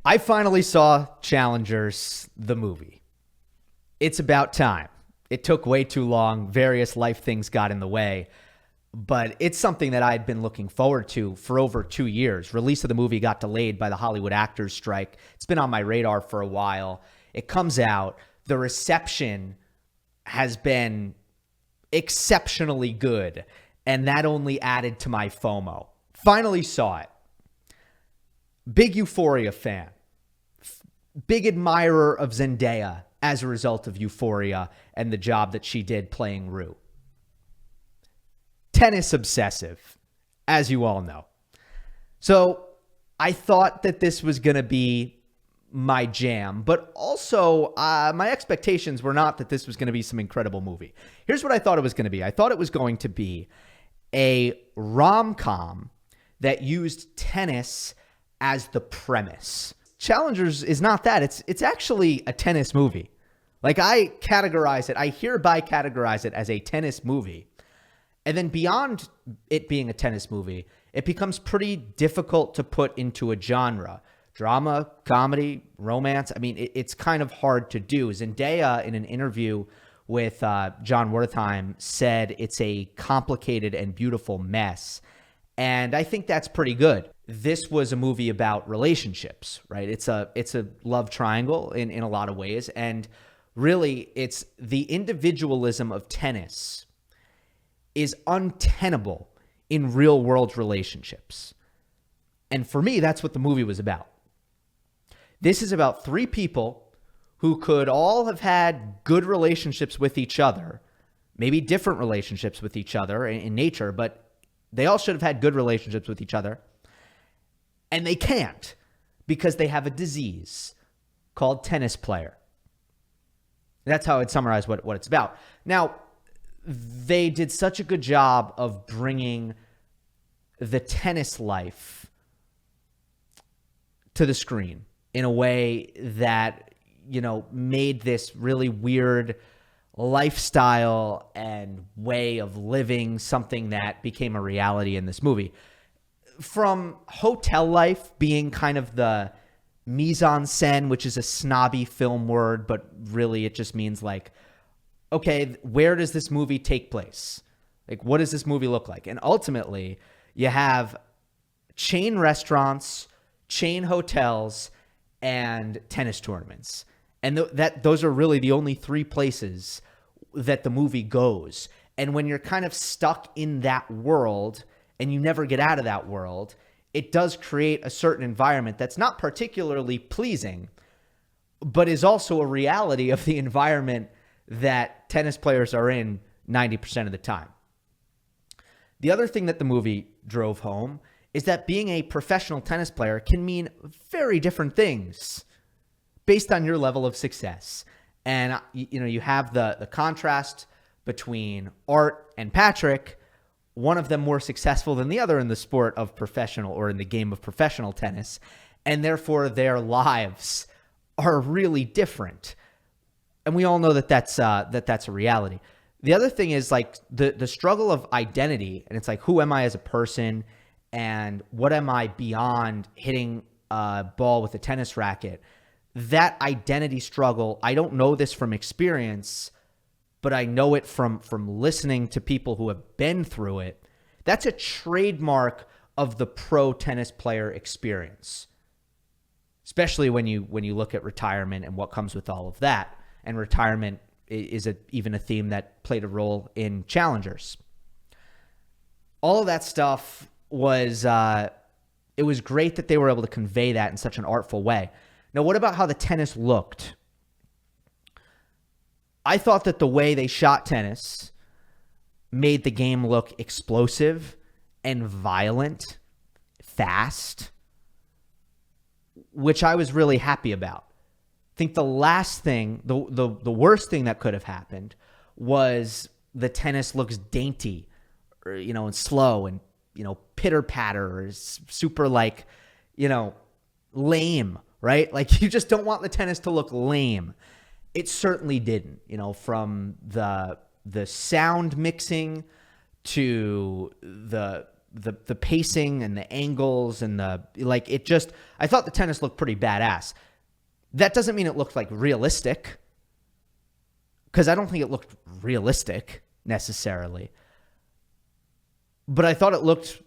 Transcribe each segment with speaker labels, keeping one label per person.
Speaker 1: I finally saw Challengers, the movie. It's about time. It took way too long. Various life things got in the way, but it's something that I'd been looking forward to for over 2 years. Release of the movie got delayed by the Hollywood actors strike. It's been on my radar for a while. It comes out. The reception has been exceptionally good, and that only added to my FOMO. Finally saw it. Big Euphoria fan. Big admirer of Zendaya as a result of Euphoria and the job that she did playing Rue. Tennis obsessive, as you all know. So I thought that this was going to be my jam, but also my expectations were not that this was going to be some incredible movie. Here's what I thought it was going to be. I thought it was going to be a rom-com that used tennis as the premise. Challengers is not that. It's actually a tennis movie. Like, I hereby categorize it as a tennis movie. And then beyond it being a tennis movie, it becomes pretty difficult to put into a genre. Drama, comedy, romance. I mean, it's kind of hard to do. Zendaya, in an interview with John Wertheim, said it's a complicated and beautiful mess. And I think that's pretty good. This was a movie about relationships, right? It's a love triangle in a lot of ways. And really, it's the individualism of tennis is untenable in real world relationships. And for me, that's what the movie was about. This is about three people who could all have had good relationships with each other, maybe different relationships with each other in nature, but they all should have had good relationships with each other. And they can't because they have a disease called tennis player. That's how I'd summarize what it's about. Now, they did such a good job of bringing the tennis life to the screen in a way that, made this really weird lifestyle and way of living something that became a reality in this movie. From hotel life being kind of the mise en scène, which is a snobby film word, but really it just means like, okay, where does this movie take place? Like, what does this movie look like? And ultimately, you have chain restaurants, chain hotels, and tennis tournaments. And those are really the only three places that the movie goes. And when you're kind of stuck in that world and you never get out of that world, it does create a certain environment that's not particularly pleasing, but is also a reality of the environment that tennis players are in 90% of the time. The other thing that the movie drove home is that being a professional tennis player can mean very different things based on your level of success. And, you have the contrast between Art and Patrick, one of them more successful than the other in the sport of professional or in the game of professional tennis. And therefore their lives are really different. And we all know that that's a reality. The other thing is like the struggle of identity. And it's like, who am I as a person? And what am I beyond hitting a ball with a tennis racket? That identity struggle, I don't know this from experience, but I know it from listening to people who have been through it. That's a trademark of the pro tennis player experience, especially when you look at retirement and what comes with all of that. And retirement is even a theme that played a role in Challengers. All of that stuff was it was great that they were able to convey that in such an artful way. Now, what about how the tennis looked? I thought that the way they shot tennis made the game look explosive and violent, fast, which I was really happy about. I think the last thing, the worst thing that could have happened was the tennis looks dainty, or, and slow and, pitter patter, or super like, lame, right? Like, you just don't want the tennis to look lame. It certainly didn't, from the sound mixing to the the pacing and the angles and I thought the tennis looked pretty badass. That doesn't mean it looked like realistic, because I don't think it looked realistic necessarily. But I thought it looked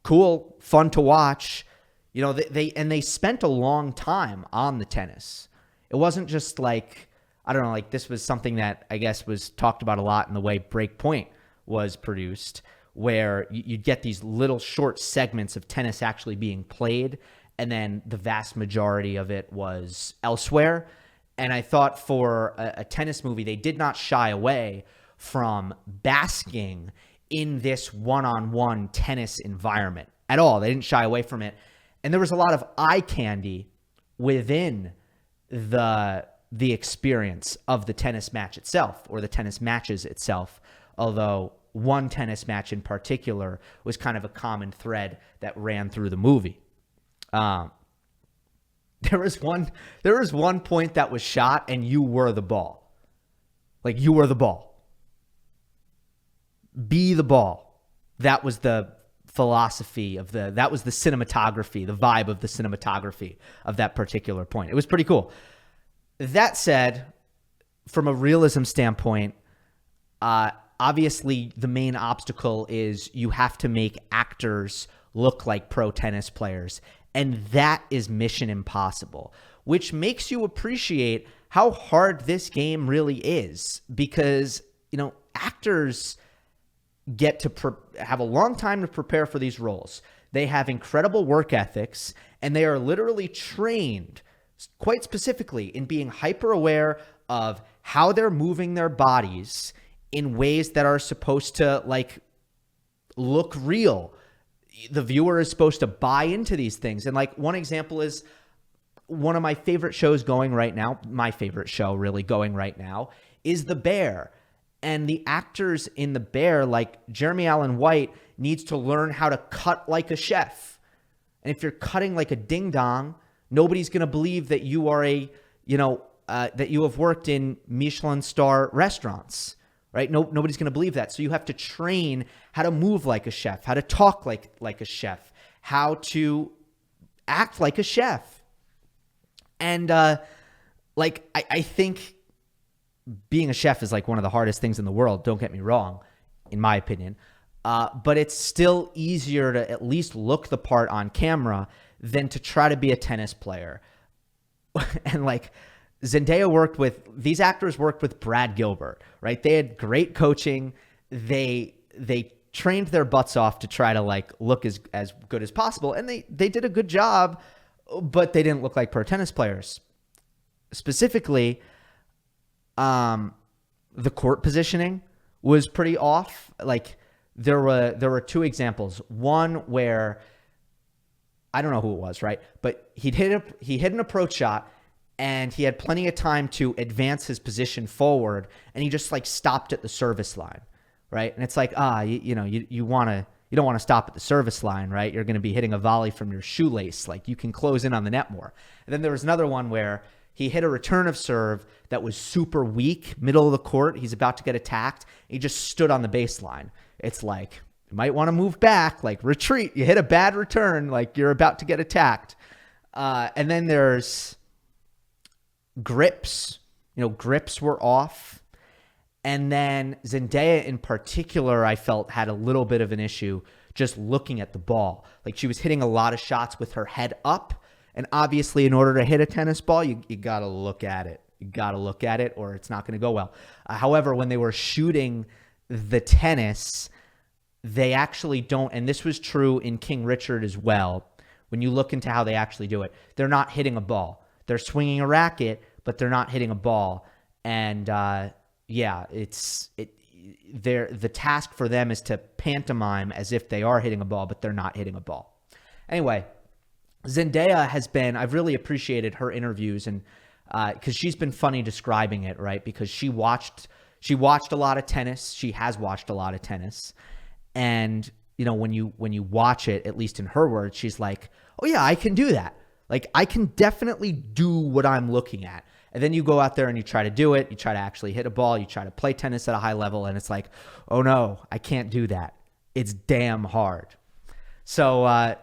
Speaker 1: cool, fun to watch. You know, they spent a long time on the tennis. It wasn't just like, I don't know, like this was something that I guess was talked about a lot in the way Breakpoint was produced, where you'd get these little short segments of tennis actually being played, and then the vast majority of it was elsewhere. And I thought for a tennis movie, they did not shy away from basking in this one-on-one tennis environment at all. They didn't shy away from it. And there was a lot of eye candy within the experience of the tennis match itself, or the tennis matches itself, although one tennis match in particular was kind of a common thread that ran through the movie. There was one point that was shot and you were the ball. Like, you were the ball. Be the ball. That was the philosophy of that was the cinematography, the vibe of the cinematography of that particular point. It was pretty cool. That said, from a realism standpoint, obviously the main obstacle is you have to make actors look like pro tennis players. And that is mission impossible, which makes you appreciate how hard this game really is, because, you know, actors get to have a long time to prepare for these roles. They have incredible work ethics, and they are literally trained quite specifically in being hyper aware of how they're moving their bodies in ways that are supposed to, like, look real. The viewer is supposed to buy into these things. And, like, one example is one of my favorite shows going right now, my favorite show really going right now, is The Bear. And the actors in The Bear, like Jeremy Allen White, needs to learn how to cut like a chef. And if you're cutting like a ding-dong, nobody's going to believe that you are that you have worked in Michelin star restaurants, right? Nobody's going to believe that. So you have to train how to move like a chef, how to talk like a chef, how to act like a chef. And I think being a chef is like one of the hardest things in the world. Don't get me wrong, in my opinion. But it's still easier to at least look the part on camera than to try to be a tennis player. And like these actors worked with Brad Gilbert, right? They had great coaching. They trained their butts off to try to like look as good as possible. And they did a good job, but they didn't look like pro tennis players. Specifically, the court positioning was pretty off. Like there were two examples. One where I don't know who it was, right? But he hit an approach shot and he had plenty of time to advance his position forward, and he just like stopped at the service line, right? And it's like, you don't want to stop at the service line, right? You're going to be hitting a volley from your shoelace. Like, you can close in on the net more. And then there was another one where he hit a return of serve that was super weak, middle of the court. He's about to get attacked. He just stood on the baseline. It's like, you might want to move back, like retreat. You hit a bad return, like you're about to get attacked. And then there's grips. Grips were off. And then Zendaya in particular, I felt had a little bit of an issue just looking at the ball. Like, she was hitting a lot of shots with her head up. And obviously, in order to hit a tennis ball, you got to look at it. You got to look at it, or it's not going to go well. However, when they were shooting the tennis, they actually don't, and this was true in King Richard as well, when you look into how they actually do it, they're not hitting a ball. They're swinging a racket, but they're not hitting a ball. And the task for them is to pantomime as if they are hitting a ball, but they're not hitting a ball. Anyway, Zendaya I've really appreciated her interviews, and because she's been funny describing it, right? Because she watched a lot of tennis. She has watched a lot of tennis. And, when you watch it, at least in her words, she's like, oh yeah, I can do that. Like, I can definitely do what I'm looking at. And then you go out there and you try to do it. You try to actually hit a ball. You try to play tennis at a high level. And it's like, oh no, I can't do that. It's damn hard. So I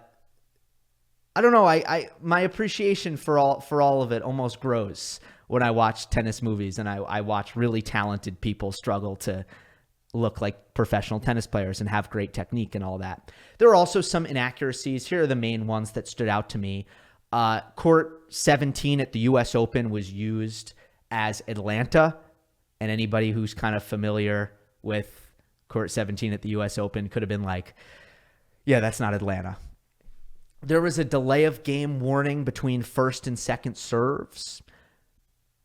Speaker 1: don't know. I my appreciation for all of it almost grows when I watch tennis movies and I watch really talented people struggle to look like professional tennis players and have great technique and all that. There are also some inaccuracies. Here are the main ones that stood out to me. Court 17 at the U.S. Open was used as Atlanta, and anybody who's kind of familiar with Court 17 at the U.S. Open could have been like, yeah, that's not Atlanta. There was a delay of game warning between first and second serves.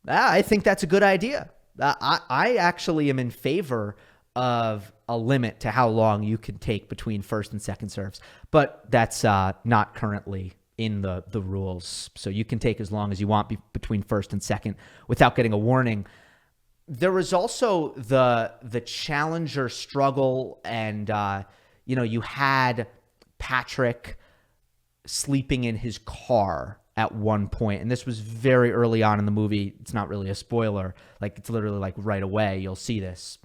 Speaker 1: I think that's a good idea. I actually am in favor of a limit to how long you can take between first and second serves, but that's not currently in the rules. So you can take as long as you want between first and second without getting a warning. There was also the challenger struggle, and you had Patrick sleeping in his car at one point, and this was very early on in the movie. It's not really a spoiler, like it's literally like right away you'll see this.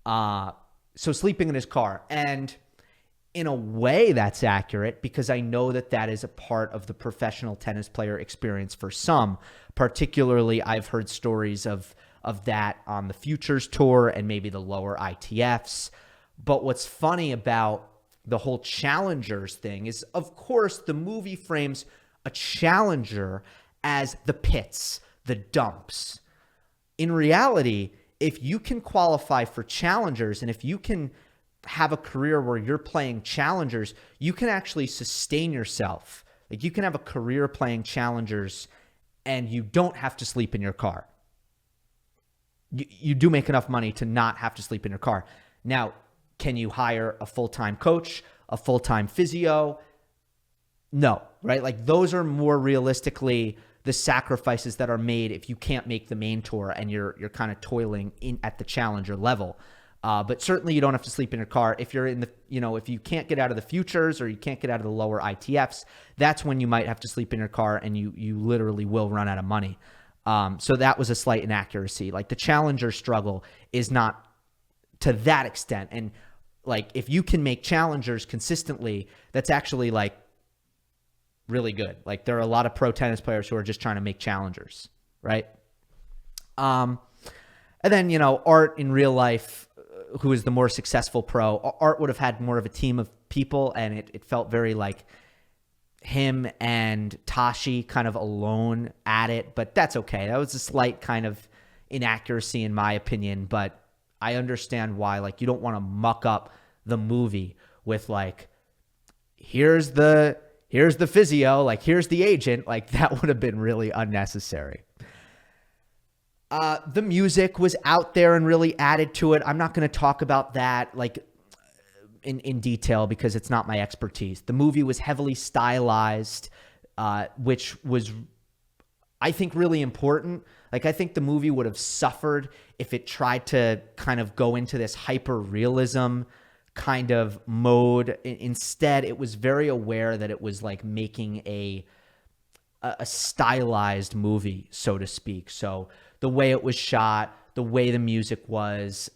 Speaker 1: So sleeping in his car, and in a way that's accurate because I know that is a part of the professional tennis player experience for some. Particularly, I've heard stories of that on the Futures Tour and maybe the lower ITFs. But what's funny about the whole challengers thing is, of course, the movie frames a challenger as the pits, the dumps. In reality, if you can qualify for challengers and if you can have a career where you're playing challengers, you can actually sustain yourself. Like, you can have a career playing challengers and you don't have to sleep in your car. You do make enough money to not have to sleep in your car. Now, can you hire a full-time coach, a full-time physio? No, right? Like, those are more realistically the sacrifices that are made if you can't make the main tour and you're kind of toiling in at the challenger level. But certainly you don't have to sleep in your car. If you're in the, if you can't get out of the futures or you can't get out of the lower ITFs, that's when you might have to sleep in your car and you literally will run out of money. So that was a slight inaccuracy. Like, the challenger struggle is not to that extent. And like, if you can make challengers consistently, that's actually like really good. Like, there are a lot of pro tennis players who are just trying to make challengers, right? And then, Art in real life, who is the more successful pro, Art would have had more of a team of people, and it felt very like him and Tashi kind of alone at it, but that's okay. That was a slight kind of inaccuracy in my opinion, but I understand why. Like, you don't want to muck up the movie with like, here's the physio, like, here's the agent. Like, that would have been really unnecessary. The music was out there and really added to it. I'm not going to talk about that like in detail because it's not my expertise. The movie was heavily stylized, which was, I think, really important. Like, I think the movie would have suffered if it tried to kind of go into this hyper realism kind of mode. Instead, it was very aware that it was like making a stylized movie, so to speak. So the way it was shot, the way the music was,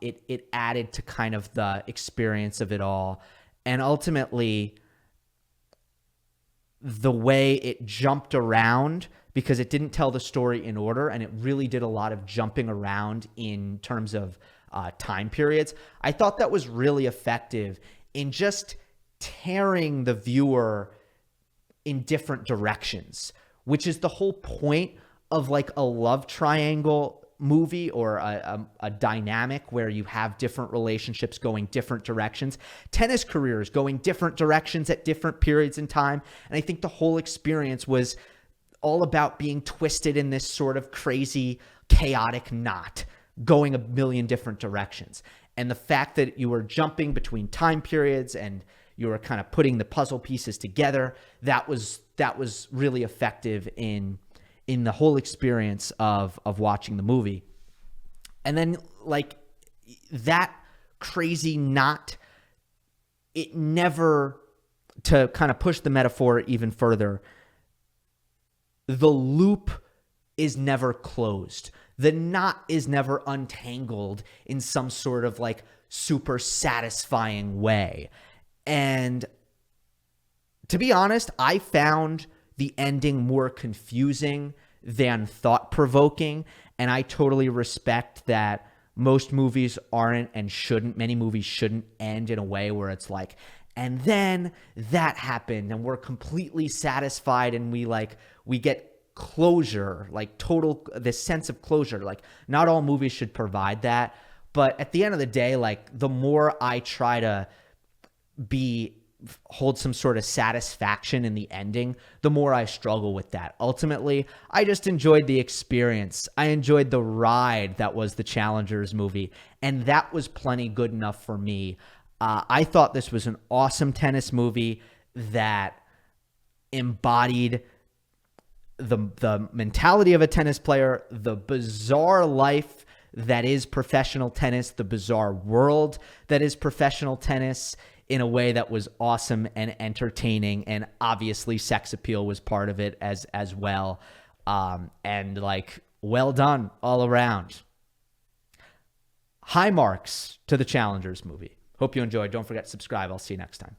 Speaker 1: it added to kind of the experience of it all. And ultimately, the way it jumped around, because it didn't tell the story in order, and it really did a lot of jumping around in terms of time periods. I thought that was really effective in just tearing the viewer in different directions, which is the whole point of like a love triangle movie or a dynamic where you have different relationships going different directions. Tennis careers going different directions at different periods in time. And I think the whole experience was all about being twisted in this sort of crazy, chaotic knot going a million different directions. And the fact that you were jumping between time periods and you were kind of putting the puzzle pieces together, that was really effective in the whole experience of watching the movie. And then like that crazy knot, it never, to kind of push the metaphor even further, the loop is never closed. The knot is never untangled in some sort of like super satisfying way. And to be honest, I found the ending more confusing than thought-provoking, and I totally respect that most movies aren't and shouldn't. Many movies shouldn't end in a way where it's like, and then that happened, and we're completely satisfied, and we get closure, like total, this sense of closure. Like, not all movies should provide that, but at the end of the day, like, the more I try to hold some sort of satisfaction in the ending, the more I struggle with that. Ultimately, I just enjoyed the experience. I enjoyed the ride that was the Challengers movie, and that was plenty good enough for me. I thought this was an awesome tennis movie that embodied the mentality of a tennis player, the bizarre life that is professional tennis, the bizarre world that is professional tennis, in a way that was awesome and entertaining. And obviously sex appeal was part of it as well. And like, well done all around. High marks to the Challengers movie. Hope you enjoyed. Don't forget to subscribe. I'll see you next time.